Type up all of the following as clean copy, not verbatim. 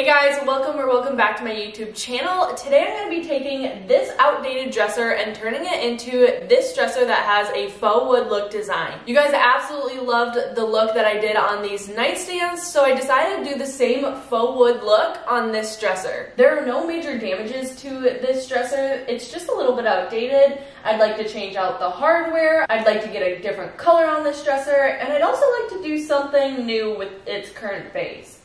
guys, welcome back to my YouTube channel. Today I'm going to be taking this outdated dresser and turning it into this dresser that has a faux wood look design. You guys absolutely loved the look that I did on these nightstands, so I decided to do the same faux wood look on this dresser. There are no major damages to this dresser. It's just a little bit outdated. I'd like to change out the hardware. I'd like to get a different color on this dresser, and I'd also like to do something new with its current base.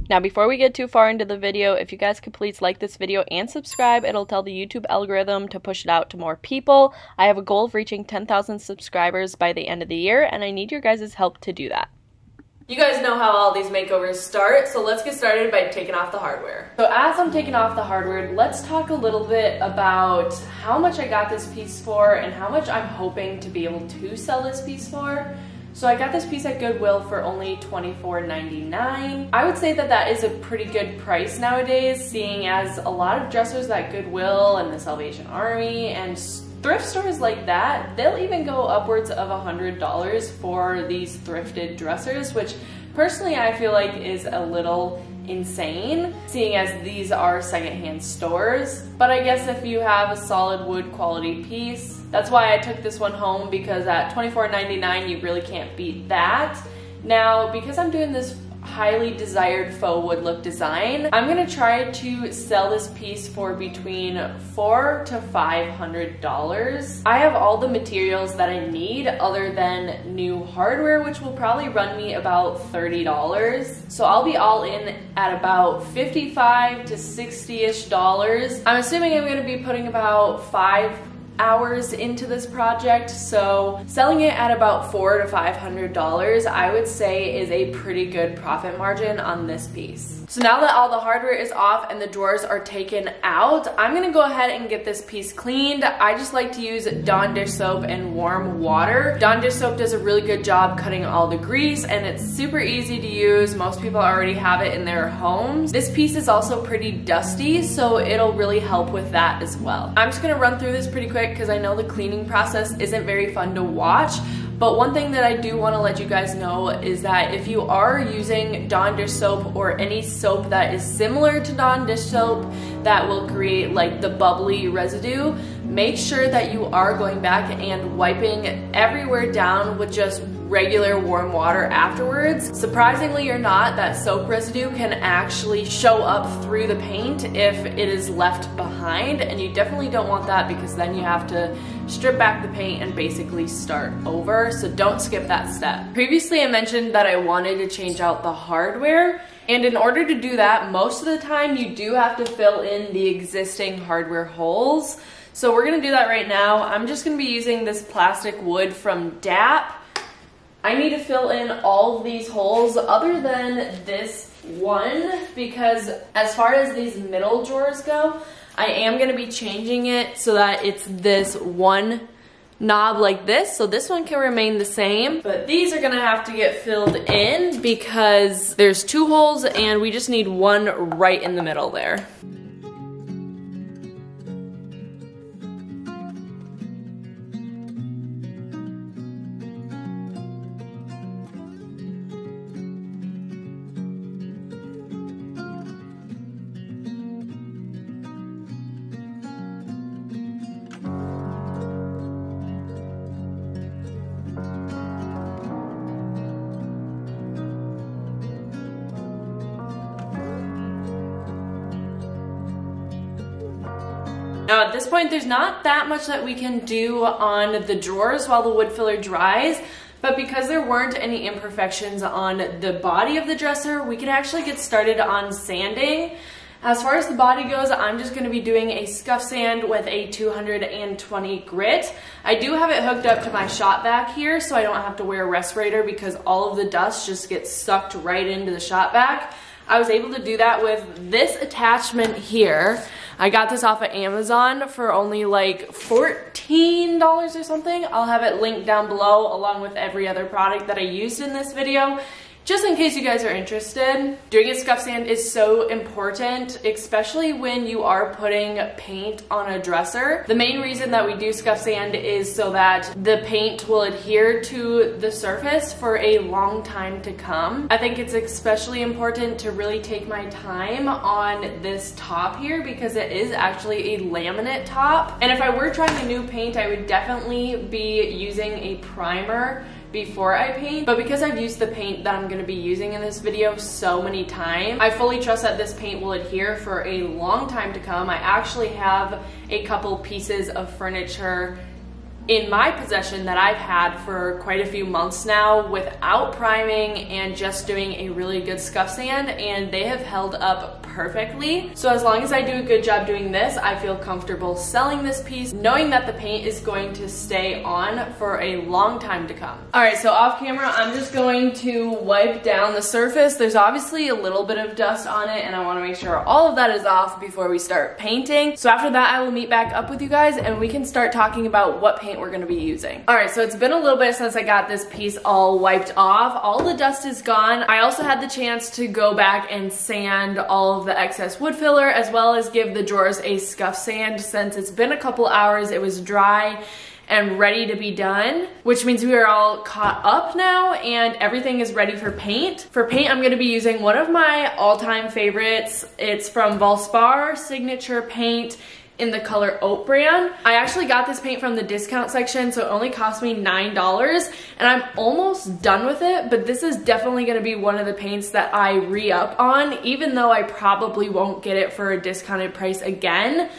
Now, before we get too far into the video, if you guys could please like this video and subscribe, it'll tell the YouTube algorithm to push it out to more people. I have a goal of reaching 10,000 subscribers by the end of the year, and I need your guys' help to do that. You guys know how all these makeovers start, so let's get started by taking off the hardware. So as I'm taking off the hardware, let's talk a little bit about how much I got this piece for and how much I'm hoping to be able to sell this piece for. So I got this piece at Goodwill for only $24.99. I would say that that is a pretty good price nowadays, seeing as a lot of dressers at Goodwill and the Salvation Army and thrift stores like that, they'll even go upwards of $100 for these thrifted dressers, which personally I feel like is a little insane, seeing as these are secondhand stores. But I guess if you have a solid wood quality piece, that's why I took this one home, because at $24.99 you really can't beat that. Now, because I'm doing this highly desired faux wood look design, I'm gonna try to sell this piece for between $400 to $500. I have all the materials that I need other than new hardware, which will probably run me about $30. So I'll be all in at about $55 to $60-ish. I'm assuming I'm gonna be putting about 5 hours into this project, so selling it at about $400 to $500 I would say is a pretty good profit margin on this piece. So now that all the hardware is off and the drawers are taken out, I'm gonna go ahead and get this piece cleaned. I just like to use Dawn dish soap and warm water. Dawn dish soap does a really good job cutting all the grease, and it's super easy to use. Most people already have it in their homes. This piece is also pretty dusty, so it'll really help with that as well. I'm just gonna run through this pretty quick because I know the cleaning process isn't very fun to watch. But one thing that I do want to let you guys know is that if you are using Dawn dish soap or any soap that is similar to Dawn dish soap that will create like the bubbly residue, make sure that you are going back and wiping everywhere down with just regular warm water afterwards. Surprisingly or not, that soap residue can actually show up through the paint if it is left behind, and you definitely don't want that because then you have to strip back the paint and basically start over, so don't skip that step. Previously I mentioned that I wanted to change out the hardware, and in order to do that, most of the time you do have to fill in the existing hardware holes. So we're gonna do that right now. I'm just gonna be using this plastic wood from DAP. I need to fill in all of these holes other than this one, because as far as these middle drawers go, I am going to be changing it so that it's this one knob like this, so this one can remain the same, but these are gonna have to get filled in because there's 2 holes and we just need one right in the middle there. Now at this point, there's not that much that we can do on the drawers while the wood filler dries, but because there weren't any imperfections on the body of the dresser, we can actually get started on sanding. As far as the body goes, I'm just going to be doing a scuff sand with a 220 grit. I do have it hooked up to my shop vac here, so I don't have to wear a respirator because all of the dust just gets sucked right into the shop vac. I was able to do that with this attachment here. I got this off of Amazon for only like $14 or something. I'll have it linked down below along with every other product that I used in this video. just in case you guys are interested. Doing a scuff sand is so important, especially when you are putting paint on a dresser. The main reason that we do scuff sand is so that the paint will adhere to the surface for a long time to come. I think it's especially important to really take my time on this top here because it is actually a laminate top. And if I were trying a new paint, I would definitely be using a primer before I paint, but because I've used the paint that I'm going to be using in this video so many times, I fully trust that this paint will adhere for a long time to come. I actually have a couple pieces of furniture in my possession that I've had for quite a few months now without priming and just doing a really good scuff sand, and they have held up perfectly. So as long as I do a good job doing this, I feel comfortable selling this piece, knowing that the paint is going to stay on for a long time to come. All right, so off camera, I'm just going to wipe down the surface. There's obviously a little bit of dust on it, and I want to make sure all of that is off before we start painting. So after that, I will meet back up with you guys and we can start talking about what paint we're going to be using. All right, so it's been a little bit since I got this piece all wiped off. All the dust is gone. I also had the chance to go back and sand all of the excess wood filler, as well as give the drawers a scuff sand. Since it's been a couple hours, it was dry and ready to be done, which means we are all caught up now and everything is ready for paint. For paint, I'm gonna be using one of my all-time favorites. It's from Valspar Signature Paint in the color Oattbran. I actually got this paint from the discount section, so it only cost me $9, and I'm almost done with it, but this is definitely gonna be one of the paints that I re-up on, even though I probably won't get it for a discounted price again.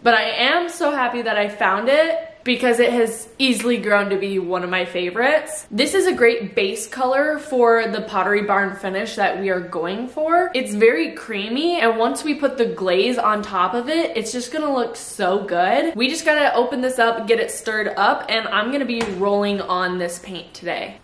But I am so happy that I found it, because it has easily grown to be one of my favorites. This is a great base color for the Pottery Barn finish that we are going for. It's very creamy, and once we put the glaze on top of it, it's just gonna look so good. We just gotta open this up, get it stirred up, and I'm gonna be rolling on this paint today.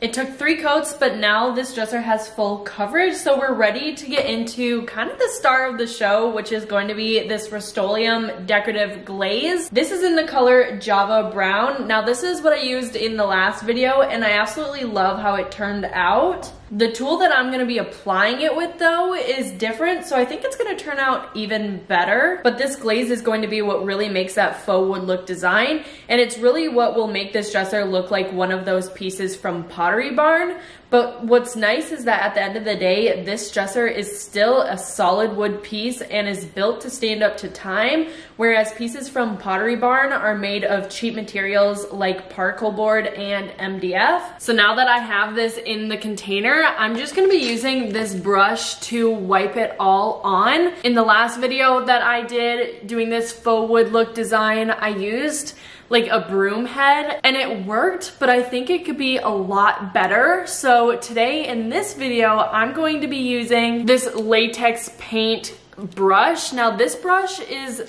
It took 3 coats, but now this dresser has full coverage, so we're ready to get into kind of the star of the show, which is going to be this Rustoleum Decorative Glaze. This is in the color Java Brown. Now this is what I used in the last video, and I absolutely love how it turned out. The tool that I'm gonna be applying it with though is different, so I think it's gonna turn out even better. But this glaze is going to be what really makes that faux wood look design, and it's really what will make this dresser look like one of those pieces from Pottery Barn. But what's nice is that at the end of the day, this dresser is still a solid wood piece and is built to stand up to time, whereas pieces from Pottery Barn are made of cheap materials like particle board and MDF. So now that I have this in the container, I'm just gonna be using this brush to wipe it all on. In the last video that I did doing this faux wood look design, I used like a broom head and it worked, but I think it could be a lot better. So today in this video, I'm going to be using this latex paint brush. Now this brush is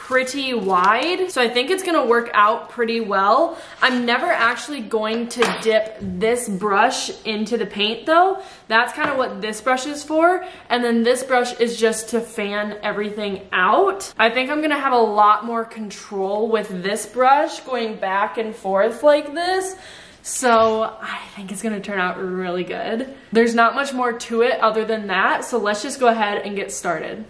pretty wide, so I think it's gonna work out pretty well. I'm never actually going to dip this brush into the paint though. That's kind of what this brush is for, and then this brush is just to fan everything out. I think I'm gonna have a lot more control with this brush going back and forth like this. So I think it's gonna turn out really good. There's not much more to it other than that, so let's just go ahead and get started.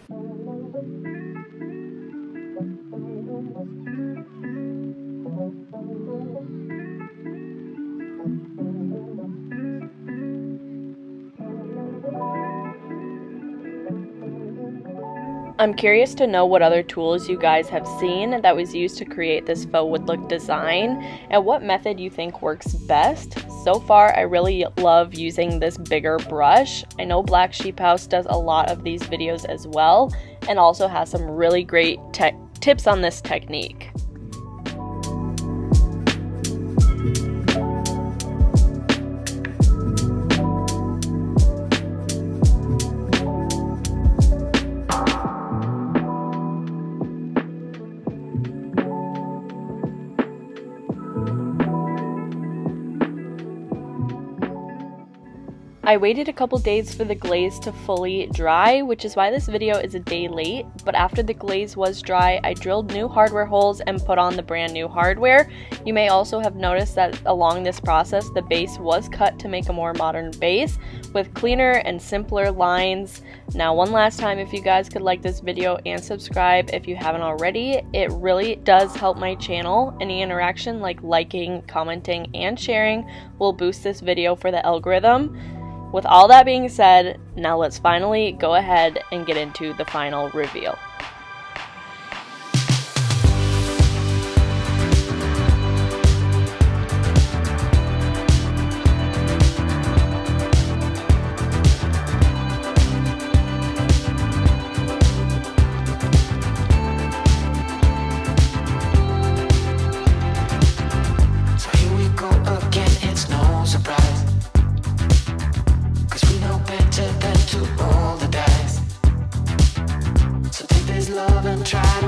I'm curious to know what other tools you guys have seen that was used to create this faux wood look design and what method you think works best. So far, I really love using this bigger brush. I know Black Sheep House does a lot of these videos as well and also has some really great tips on this technique. I waited a couple days for the glaze to fully dry, which is why this video is a day late, but after the glaze was dry, I drilled new hardware holes and put on the brand new hardware. You may also have noticed that along this process, the base was cut to make a more modern base with cleaner and simpler lines. Now, one last time, if you guys could like this video and subscribe if you haven't already, it really does help my channel. Any interaction like liking, commenting, and sharing will boost this video for the algorithm. With all that being said, now let's finally go ahead and get into the final reveal. Try